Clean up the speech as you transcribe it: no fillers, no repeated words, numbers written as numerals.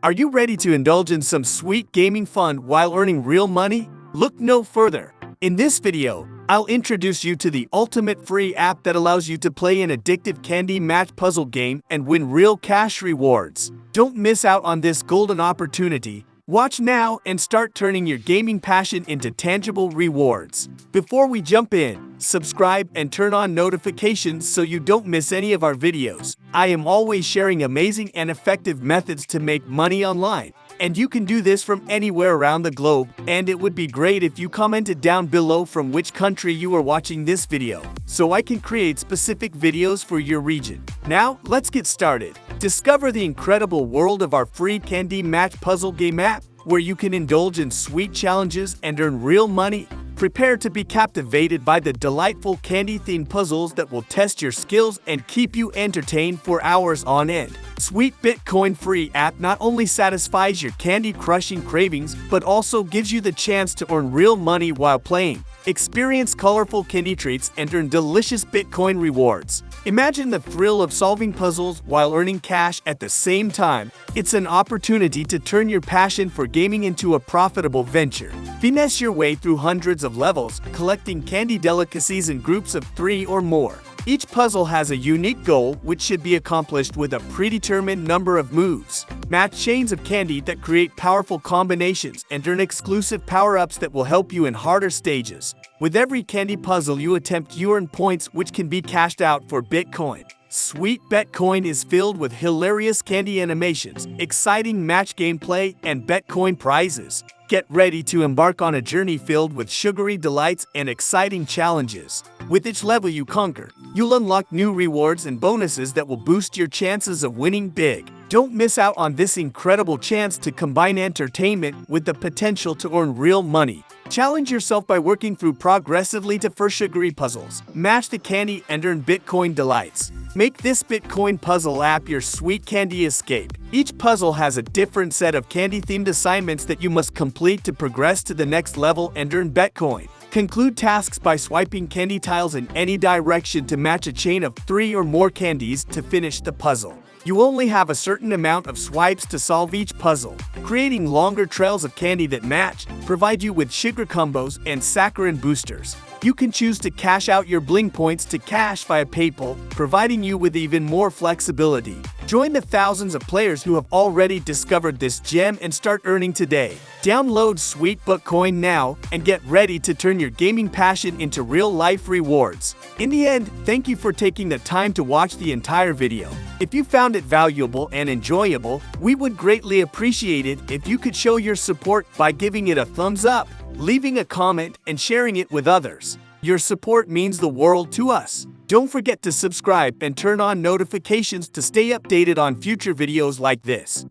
Are you ready to indulge in some sweet gaming fun while earning real money? Look no further. In this video, I'll introduce you to the ultimate free app that allows you to play an addictive candy match puzzle game and win real cash rewards. Don't miss out on this golden opportunity. Watch now and start turning your gaming passion into tangible rewards. Before we jump in, subscribe and turn on notifications so you don't miss any of our videos. I am always sharing amazing and effective methods to make money online. And you can do this from anywhere around the globe, and it would be great if you commented down below from which country you are watching this video, so I can create specific videos for your region. Now, let's get started. Discover the incredible world of our free candy match puzzle game app, where you can indulge in sweet challenges and earn real money. Prepare to be captivated by the delightful candy-themed puzzles that will test your skills and keep you entertained for hours on end. Sweet Bitcoin free app not only satisfies your candy-crushing cravings, but also gives you the chance to earn real money while playing. Experience colorful candy treats and earn delicious Bitcoin rewards. Imagine the thrill of solving puzzles while earning cash at the same time. It's an opportunity to turn your passion for gaming into a profitable venture. Finesse your way through hundreds of levels, collecting candy delicacies in groups of 3 or more. Each puzzle has a unique goal which should be accomplished with a predetermined number of moves. Match chains of candy that create powerful combinations and earn exclusive power-ups that will help you in harder stages. With every candy puzzle you attempt, you earn points which can be cashed out for Bitcoin. Sweet Bitcoin is filled with hilarious candy animations, exciting match gameplay, and Bitcoin prizes. Get ready to embark on a journey filled with sugary delights and exciting challenges. With each level you conquer, you'll unlock new rewards and bonuses that will boost your chances of winning big. Don't miss out on this incredible chance to combine entertainment with the potential to earn real money. Challenge yourself by working through progressively tougher sugary puzzles. Match the candy and earn Bitcoin delights. Make this Bitcoin puzzle app your sweet candy escape. Each puzzle has a different set of candy-themed assignments that you must complete to progress to the next level and earn Bitcoin. Conclude tasks by swiping candy tiles in any direction to match a chain of 3 or more candies to finish the puzzle. You only have a certain amount of swipes to solve each puzzle. Creating longer trails of candy that match provide you with sugar combos and saccharin boosters. You can choose to cash out your bling points to cash via PayPal, providing you with even more flexibility. Join the thousands of players who have already discovered this gem and start earning today. Download Sweet Bitcoin now and get ready to turn your gaming passion into real-life rewards. In the end, thank you for taking the time to watch the entire video. If you found it valuable and enjoyable, we would greatly appreciate it if you could show your support by giving it a thumbs up, leaving a comment, and sharing it with others. Your support means the world to us. Don't forget to subscribe and turn on notifications to stay updated on future videos like this.